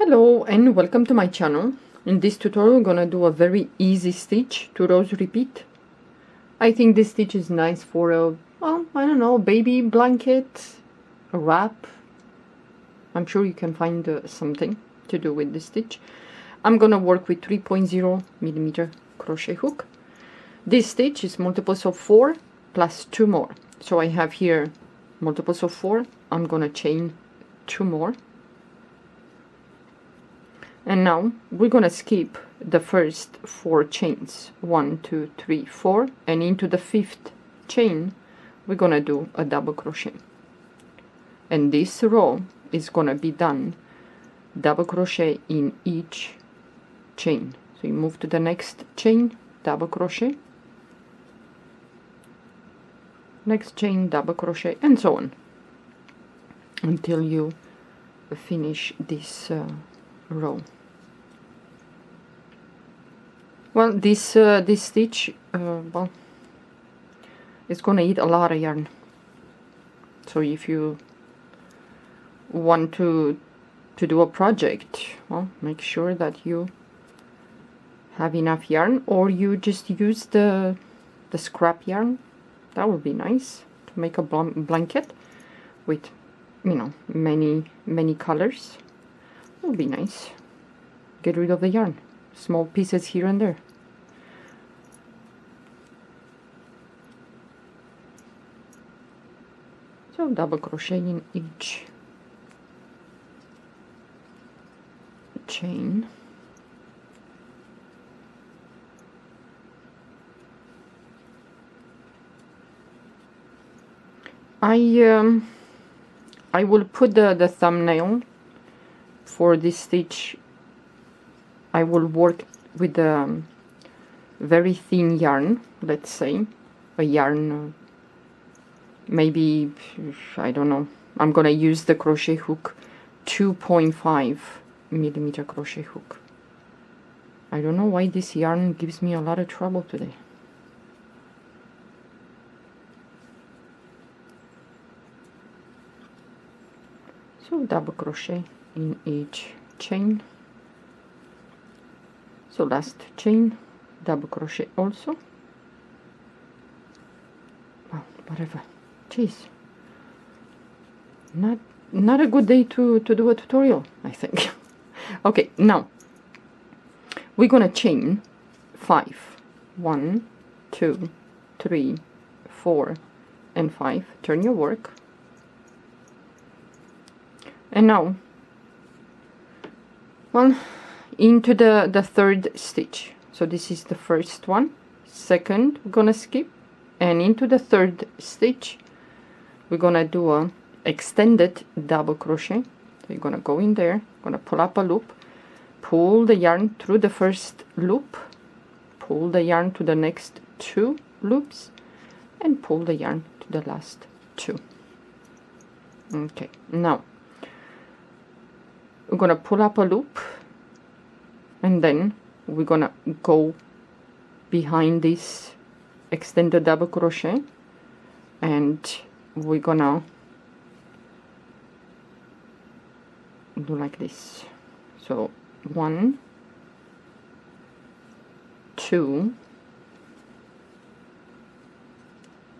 Hello and welcome to my channel. In this tutorial I'm gonna do a very easy stitch, 2 rows repeat. I think this stitch is nice for a, well, I don't know, baby blanket, a wrap. I'm sure you can find something to do with this stitch. I'm gonna work with 3.0 millimeter crochet hook. This stitch is multiples of 4 plus 2 more. So I have here multiples of 4. I'm gonna chain 2 more. And now we're gonna skip the first 4 chains, 1 2 3 4, and into the 5th chain we're gonna do a double crochet, and this row is gonna be done double crochet in each chain. So you move to the next chain, double crochet, next chain, double crochet, and so on until you finish this row. Well, this stitch, well, it's gonna eat a lot of yarn. So if you want to do a project, well, make sure that you have enough yarn, or you just use the scrap yarn. That would be nice to make a blanket with, you know, many colors. That would be nice. Get rid of the yarn, small pieces here and there. So double crochet in each chain. I will put the thumbnail for this stitch. I will work with a very thin yarn, let's say a yarn, maybe, I don't know, I'm gonna use the crochet hook 2.5 millimeter crochet hook. I don't know why this yarn gives me a lot of trouble today. So double crochet in each chain. So last chain, double crochet also. Well, whatever. Jeez. Not a good day to do a tutorial, I think. Okay, now we're gonna chain 5. 1 2 3 4 and 5. Turn your work. And now, well, into the third stitch. So this is the first one. Second, we're gonna skip, and into the third stitch we're gonna do a extended double crochet. So you're gonna go in there, gonna pull up a loop, pull the yarn through the first loop, pull the yarn to the next 2 loops, and pull the yarn to the last 2. Okay, now we're gonna pull up a loop, and then we're gonna go behind this extended double crochet, and we're gonna do like this. So 1 2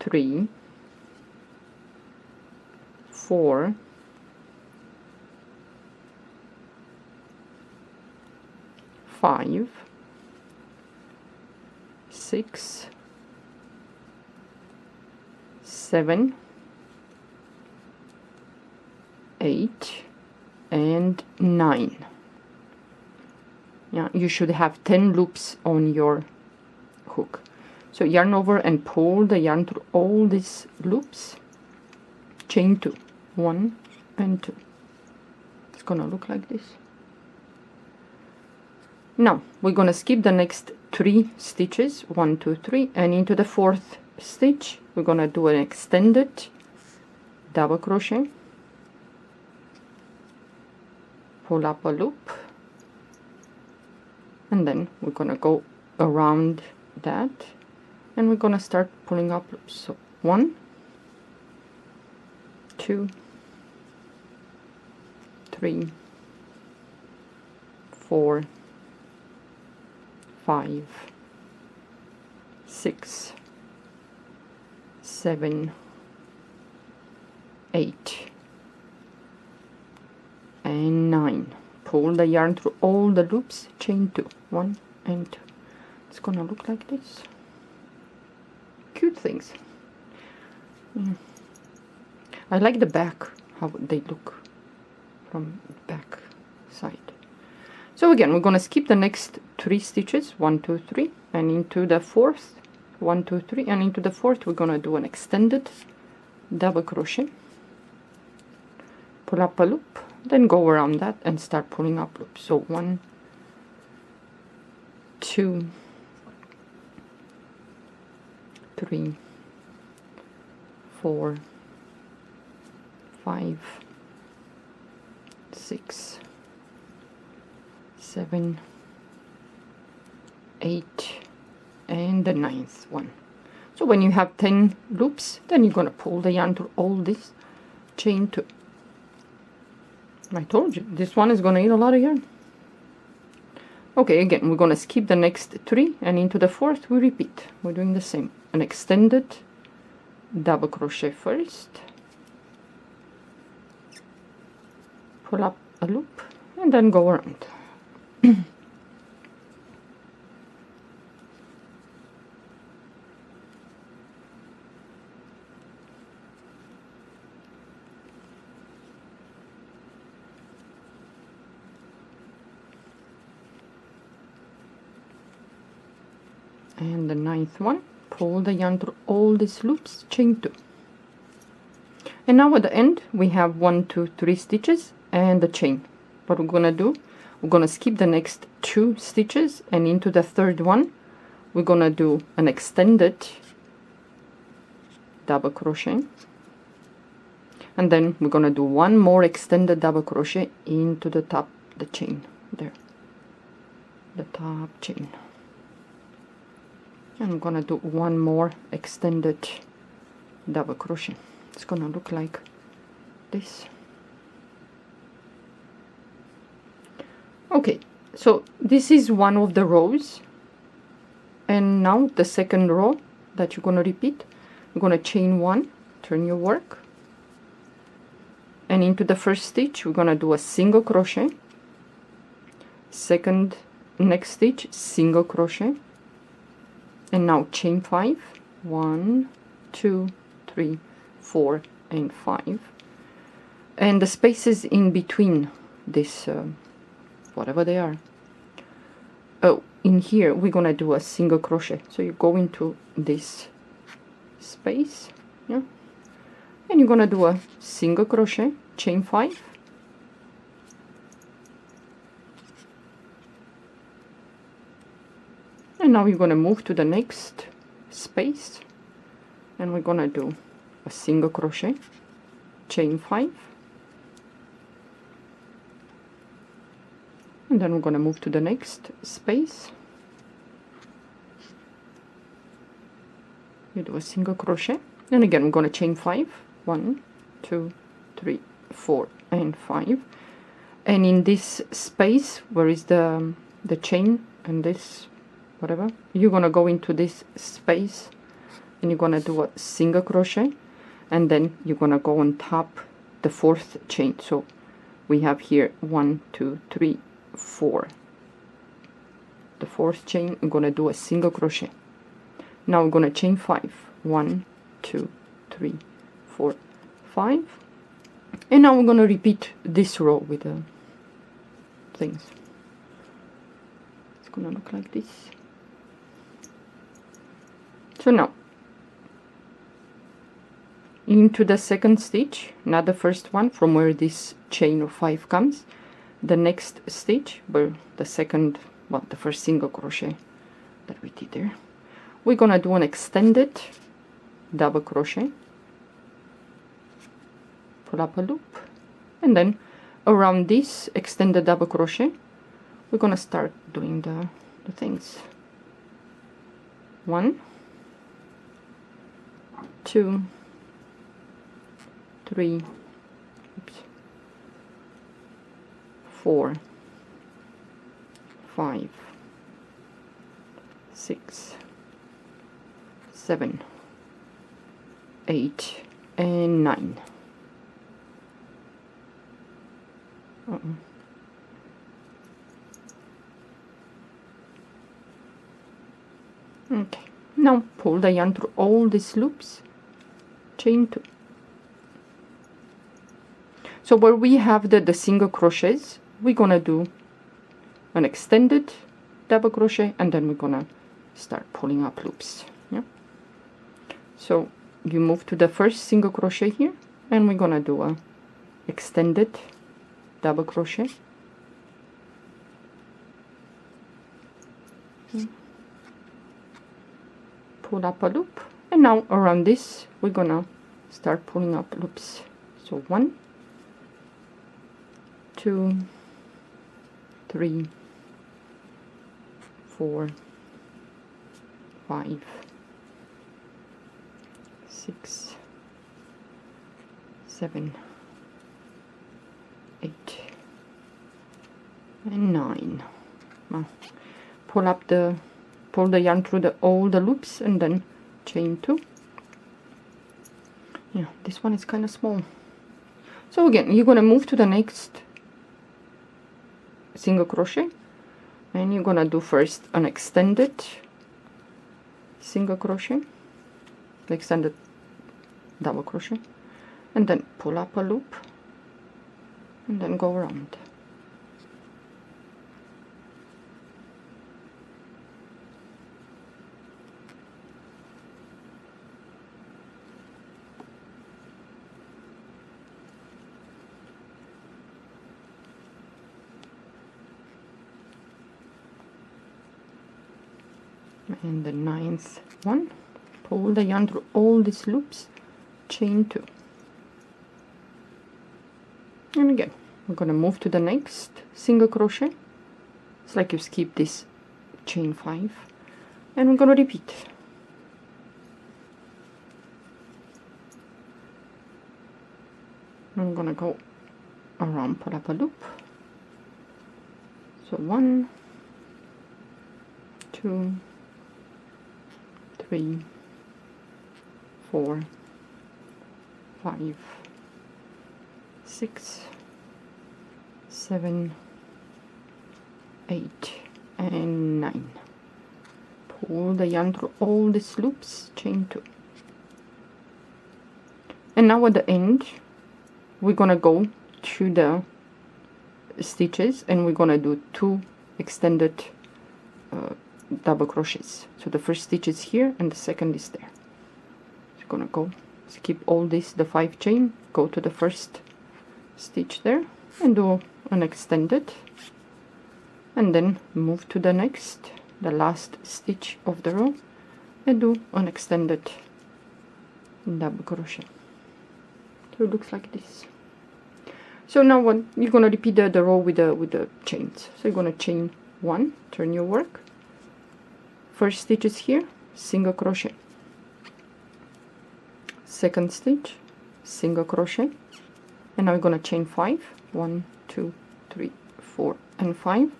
3 4 5 6 7 8 and 9. Yeah, you should have 10 loops on your hook. So yarn over and pull the yarn through all these loops, chain 2, 1 and 2. It's gonna look like this. Now we're gonna skip the next 3 stitches, 1 2 3, and into the 4th stitch we're gonna do an extended double crochet, pull up a loop, and then we're gonna go around that, and we're gonna start pulling up loops. So 1 2 3 4, 5, 6, 7, 8, and 9. Pull the yarn through all the loops, chain 2, 1 and 2. It's gonna look like this. Cute things. I like the back, how they look from the back side. So again, we're gonna skip the next 3 stitches, 1, 2, 3, and into the 4th, 1, 2, 3, and into the 4th we're gonna do an extended double crochet, pull up a loop, then go around that and start pulling up loops. So 1, 2, 3, 4, 5, 6, 7, 8, and the 9th one. So when you have 10 loops, then you're gonna pull the yarn through all this, chain 2. I told you this one is gonna eat a lot of yarn. Okay, again we're gonna skip the next 3, and into the 4th we repeat. We're doing the same, an extended double crochet first, pull up a loop, and then go around. And the 9th one, pull the yarn through all these loops, chain 2. And now at the end we have 1, 2, 3 stitches and the chain. What we're gonna do, we're gonna skip the next 2 stitches, and into the 3rd one we're gonna do an extended double crochet, and then we're gonna do 1 more extended double crochet into the top, the chain there, the top chain. I'm gonna do 1 more extended double crochet. It's gonna look like this. Okay, so this is one of the rows, and now the second row that you're gonna repeat, you're gonna chain 1, turn your work, and into the first stitch we're gonna do a single crochet, second, next stitch single crochet, and now chain 5, 1, 2, 3, 4, and 5, and the spaces in between this whatever they are, oh, in here we're gonna do a single crochet. So you go into this space, yeah, and you're gonna do a single crochet, chain 5, and now you're going to move to the next space, and we're going to do a single crochet, chain 5, and then we're going to move to the next space, you do a single crochet, and again we're going to chain 5, 1, 2, 3, 4, and 5, and in this space where is the chain and this whatever, you're gonna go into this space and you're gonna do a single crochet, and then you're gonna go on top the 4th chain. So we have here 1, 2, 3, 4, the 4th chain. I'm gonna do a single crochet. Now we're gonna chain 5, 1, 2, 3, 4, 5, and now we're gonna repeat this row with the things. It's gonna look like this. So now into the second stitch, not the first one, from where this chain of 5 comes, the next stitch where the second, well, the first single crochet that we did there, we're gonna do an extended double crochet, pull up a loop, and then around this extended double crochet we're gonna start doing the things. 1, 2, 3, oops, 4, 5, 6, 7, 8, and 9. Okay, now pull the yarn through all these loops, chain 2. So where we have the single crochets, we're gonna do an extended double crochet, and then we're gonna start pulling up loops. Yeah. So you move to the first single crochet here, and we're gonna do a extended double crochet. Pull up a loop, and now around this we're gonna start pulling up loops. So 1, 2, 3, 4, 5, 6, 7, 8, and 9. Now pull the yarn through all the loops, and then chain 2. Yeah, this one is kind of small. So again, you're gonna move to the next single crochet, and you're gonna do first an extended single crochet, the extended double crochet, and then pull up a loop, and then go around. And the 9th one, pull the yarn through all these loops, chain 2. And again, we're gonna move to the next single crochet. It's like you skip this chain 5, and we're gonna repeat. I'm gonna go around, pull up a loop. So 1, 2, 3, 4, 5, 6, 7, 8, and 9. Pull the yarn through all these loops, chain 2. And now at the end, we're gonna go through the stitches, and we're gonna do 2 extended double crochets. So the first stitch is here, and the second is there. You're gonna go skip all this, the 5 chain, go to the first stitch there, and do an extended, and then move to the next, the last stitch of the row, and do an extended double crochet. So it looks like this. So now what you're gonna repeat the row with the chains. So you're gonna chain 1, turn your work. First stitch is here, single crochet. Second stitch, single crochet. And now we're gonna chain 5. 1, 2, 3, 4, and 5.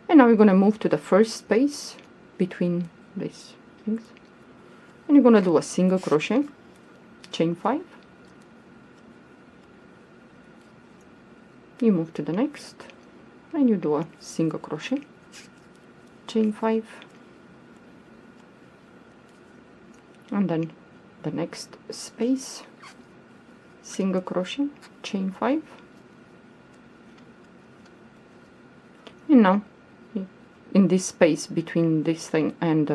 And now we're gonna move to the first space between these things. And you're gonna do a single crochet, chain 5. You move to the next, and you do a single crochet, chain 5. And then the next space, single crochet, chain 5. And now in this space between this thing and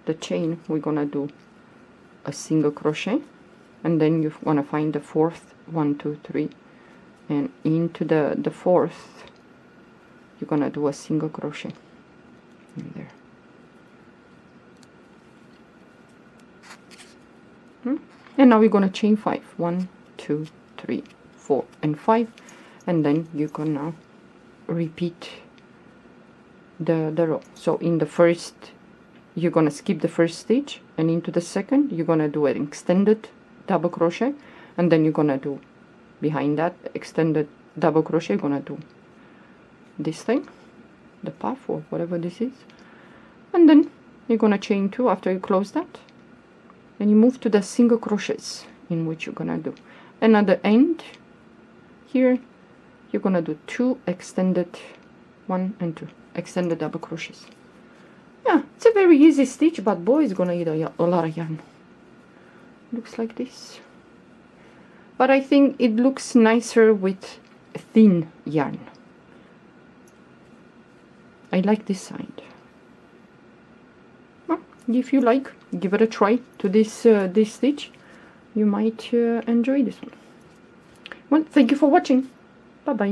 the chain, we're gonna do a single crochet, and then you want to find the 4th, 1, 2, 3, and into the 4th you're gonna do a single crochet in there. And now we're gonna chain 5. 1, 2, 3, 4, and 5, and then you can now repeat the row. So in the first, you're gonna skip the first stitch, and into the second you're gonna do an extended double crochet, and then you're gonna do behind that extended double crochet, you're gonna do this thing, the puff or whatever this is, and then you're gonna chain 2 after you close that, and you move to the single crochets in which you're gonna do, and at the end here you're gonna do 2 extended 1 and 2 extended double crochets. Yeah, it's a very easy stitch, but boy, it's gonna eat a lot of yarn. Looks like this, but I think it looks nicer with thin yarn. I like this side. Well, if you like, give it a try to this this stitch. You might enjoy this one. Well, thank you for watching. Bye bye.